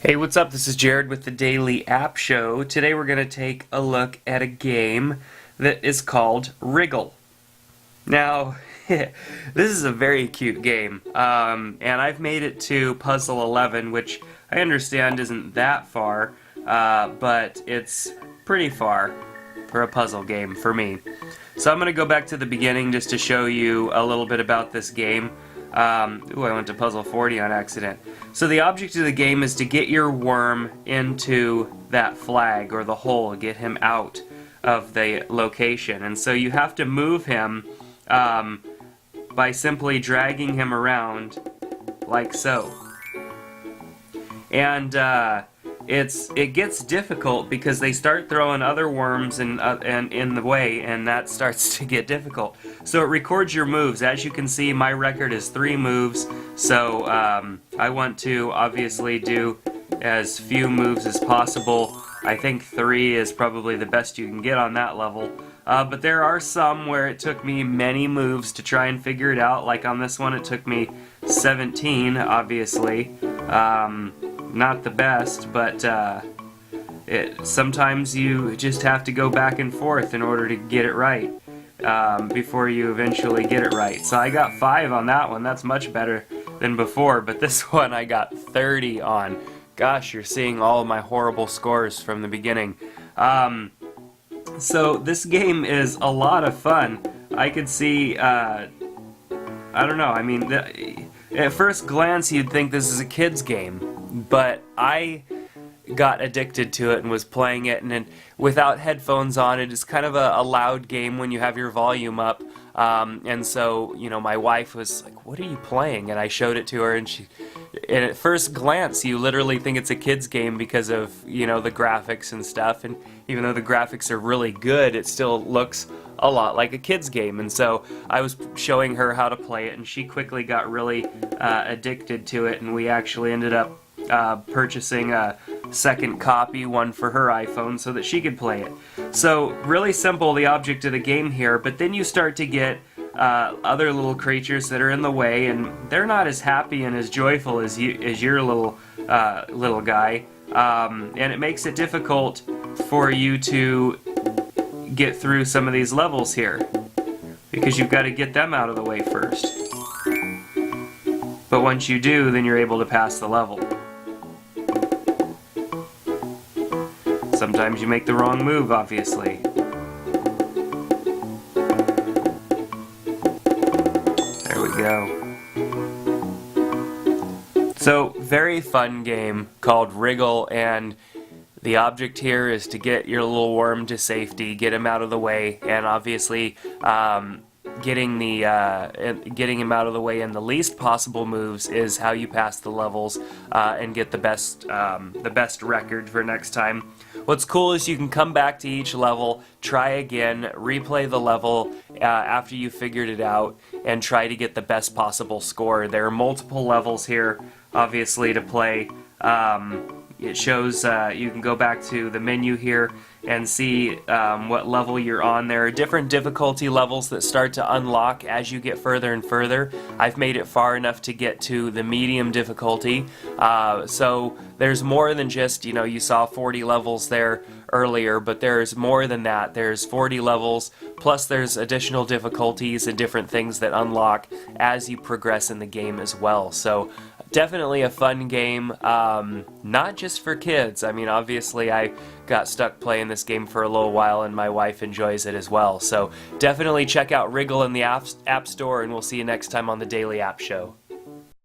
Hey, what's up? This is Jared with the Daily App Show. Today we're going to take a look at a game that is called Wriggle. Now, this is a very cute game, and I've made it to Puzzle 11, which I understand isn't that far, but it's pretty far for a puzzle game for me. So I'm going to go back to the beginning just to show you a little bit about this game. I went to puzzle 40 on accident. So the object of the game is to get your worm into that flag or the hole, get him out of the location. And so you have to move him by simply dragging him around like so. And it gets difficult because they start throwing other worms and in the way, and that starts to get difficult. So it records your moves. As you can see, my record is 3 moves, so I want to obviously do as few moves as possible. I think 3 is probably the best you can get on that level. But there are some where it took me many moves to try and figure it out. Like on this one, it took me 17, obviously. Not the best, but sometimes you just have to go back and forth in order to get it right before you eventually get it right. So I got 5 on that one. That's much better than before, but this one I got 30 on. Gosh, you're seeing all of my horrible scores from the beginning. So this game is a lot of fun. I could see, I don't know, I mean, at first glance you'd think this is a kid's game. But I got addicted to it and was playing it, and then without headphones on, it is kind of a loud game when you have your volume up. And so, you know, my wife was like, "What are you playing?" And I showed it to her, and at first glance, you literally think it's a kid's game because of, you know, the graphics and stuff. And even though the graphics are really good, it still looks a lot like a kid's game. And so I was showing her how to play it, and she quickly got really addicted to it, and we actually ended up purchasing a second copy, one for her iPhone, so that she could play it. So really simple, the object of the game here, but then you start to get other little creatures that are in the way, and they're not as happy and as joyful as your little guy, and it makes it difficult for you to get through some of these levels here because you've got to get them out of the way first. But once you do, then you're able to pass the level. Sometimes you make the wrong move, obviously. There we go. So, very fun game called Wriggle, and the object here is to get your little worm to safety, get him out of the way, and obviously getting him out of the way in the least possible moves is how you pass the levels and get the best record for next time. What's cool is you can come back to each level, try again, replay the level after you figured it out, and try to get the best possible score. There are multiple levels here, obviously, to play. It shows you can go back to the menu here and see what level you're on. There are different difficulty levels that start to unlock as you get further and further. I've made it far enough to get to the medium difficulty, so there's more than just, you know, you saw 40 levels there earlier, but there's more than that. There's 40 levels, plus there's additional difficulties and different things that unlock as you progress in the game as well. So definitely a fun game, not just for kids. I mean, obviously I got stuck playing this game for a little while, and my wife enjoys it as well. So definitely check out Wriggle in the App Store, and we'll see you next time on the Daily App Show.